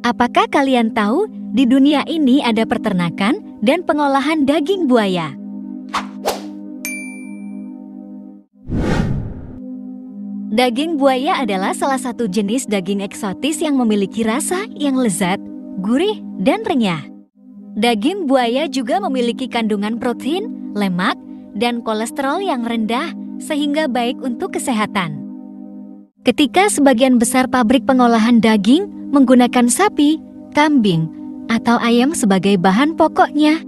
Apakah kalian tahu di dunia ini ada peternakan dan pengolahan daging buaya? Daging buaya adalah salah satu jenis daging eksotis yang memiliki rasa yang lezat, gurih, dan renyah. Daging buaya juga memiliki kandungan protein, lemak, dan kolesterol yang rendah sehingga baik untuk kesehatan. Ketika sebagian besar pabrik pengolahan daging menggunakan sapi, kambing, atau ayam sebagai bahan pokoknya,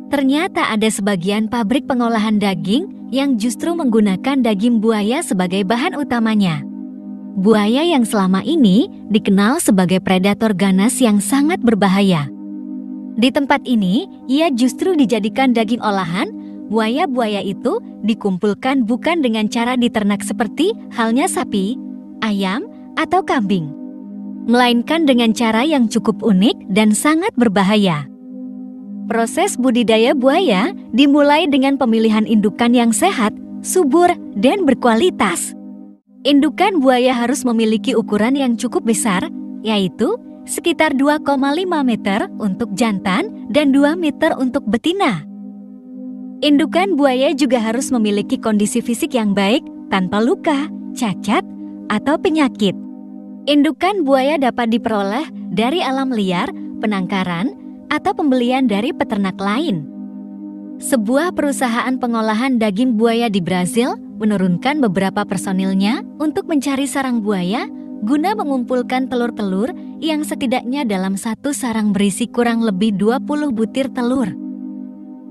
ternyata ada sebagian pabrik pengolahan daging yang justru menggunakan daging buaya sebagai bahan utamanya. Buaya yang selama ini dikenal sebagai predator ganas yang sangat berbahaya. Di tempat ini, ia justru dijadikan daging olahan. Buaya-buaya itu dikumpulkan bukan dengan cara diternak seperti halnya sapi, ayam, atau kambing, melainkan dengan cara yang cukup unik dan sangat berbahaya. Proses budidaya buaya dimulai dengan pemilihan indukan yang sehat, subur, dan berkualitas. Indukan buaya harus memiliki ukuran yang cukup besar, yaitu sekitar 2,5 meter untuk jantan dan 2 meter untuk betina. Indukan buaya juga harus memiliki kondisi fisik yang baik, tanpa luka, cacat, atau penyakit. Indukan buaya dapat diperoleh dari alam liar, penangkaran, atau pembelian dari peternak lain. Sebuah perusahaan pengolahan daging buaya di Brazil menurunkan beberapa personilnya untuk mencari sarang buaya guna mengumpulkan telur-telur yang setidaknya dalam satu sarang berisi kurang lebih 20 butir telur.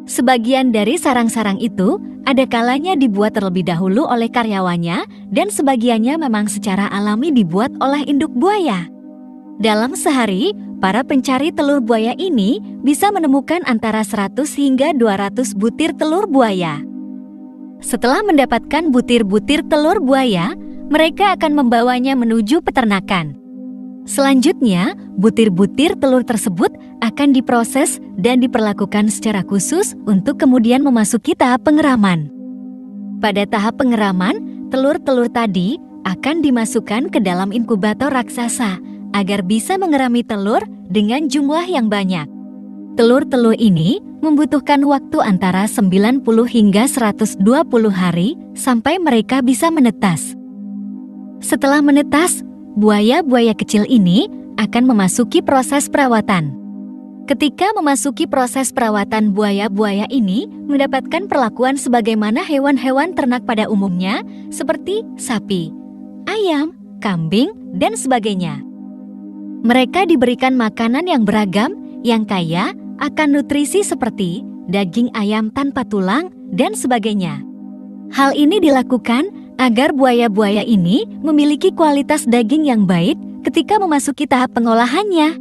Sebagian dari sarang-sarang itu ada kalanya dibuat terlebih dahulu oleh karyawannya dan sebagiannya memang secara alami dibuat oleh induk buaya. Dalam sehari, para pencari telur buaya ini bisa menemukan antara 100 hingga 200 butir telur buaya. Setelah mendapatkan butir-butir telur buaya, mereka akan membawanya menuju peternakan. Selanjutnya, butir-butir telur tersebut akan diproses dan diperlakukan secara khusus untuk kemudian memasuki tahap pengeraman. Pada tahap pengeraman, telur-telur tadi akan dimasukkan ke dalam inkubator raksasa agar bisa mengerami telur dengan jumlah yang banyak. Telur-telur ini membutuhkan waktu antara 90 hingga 120 hari sampai mereka bisa menetas. Setelah menetas, buaya-buaya kecil ini akan memasuki proses perawatan. Ketika memasuki proses perawatan, buaya-buaya ini mendapatkan perlakuan sebagaimana hewan-hewan ternak pada umumnya, seperti sapi, ayam, kambing, dan sebagainya. Mereka diberikan makanan yang beragam, yang kaya akan nutrisi seperti daging ayam tanpa tulang, dan sebagainya. Hal ini dilakukan agar buaya-buaya ini memiliki kualitas daging yang baik ketika memasuki tahap pengolahannya.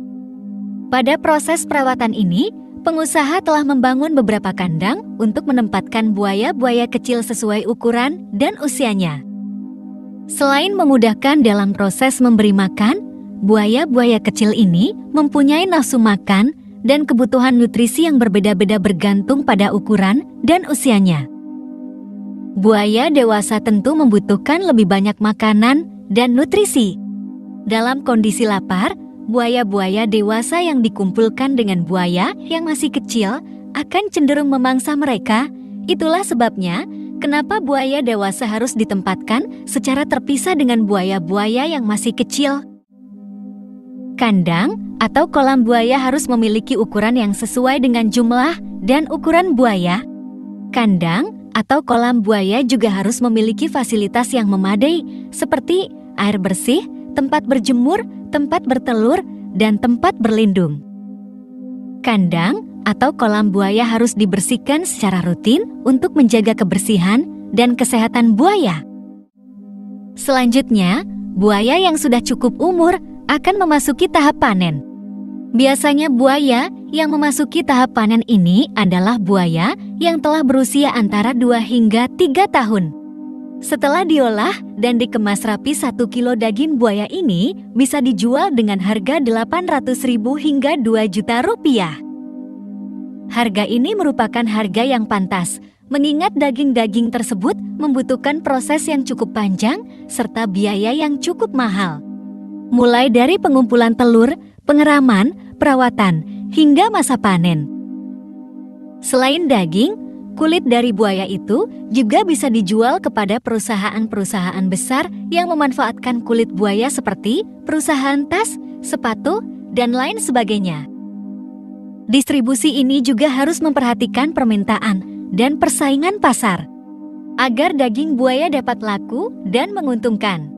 Pada proses perawatan ini, pengusaha telah membangun beberapa kandang untuk menempatkan buaya-buaya kecil sesuai ukuran dan usianya. Selain memudahkan dalam proses memberi makan, buaya-buaya kecil ini mempunyai nafsu makan dan kebutuhan nutrisi yang berbeda-beda bergantung pada ukuran dan usianya. Buaya dewasa tentu membutuhkan lebih banyak makanan dan nutrisi. Dalam kondisi lapar, buaya-buaya dewasa yang dikumpulkan dengan buaya yang masih kecil akan cenderung memangsa mereka. Itulah sebabnya kenapa buaya dewasa harus ditempatkan secara terpisah dengan buaya-buaya yang masih kecil. Kandang atau kolam buaya harus memiliki ukuran yang sesuai dengan jumlah dan ukuran buaya. Kandang atau kolam buaya juga harus memiliki fasilitas yang memadai, seperti air bersih, tempat berjemur, tempat bertelur, dan tempat berlindung. Kandang atau kolam buaya harus dibersihkan secara rutin untuk menjaga kebersihan dan kesehatan buaya. Selanjutnya, buaya yang sudah cukup umur akan memasuki tahap panen. Biasanya buaya yang memasuki tahap panen ini adalah buaya yang telah berusia antara 2 hingga 3 tahun. Setelah diolah dan dikemas rapi, 1 kilo daging buaya ini bisa dijual dengan harga 800.000 hingga 2 juta rupiah. Harga ini merupakan harga yang pantas, mengingat daging-daging tersebut membutuhkan proses yang cukup panjang serta biaya yang cukup mahal. Mulai dari pengumpulan telur, pengeraman, perawatan, hingga masa panen. Selain daging, kulit dari buaya itu juga bisa dijual kepada perusahaan-perusahaan besar yang memanfaatkan kulit buaya seperti perusahaan tas, sepatu, dan lain sebagainya. Distribusi ini juga harus memperhatikan permintaan dan persaingan pasar agar daging buaya dapat laku dan menguntungkan.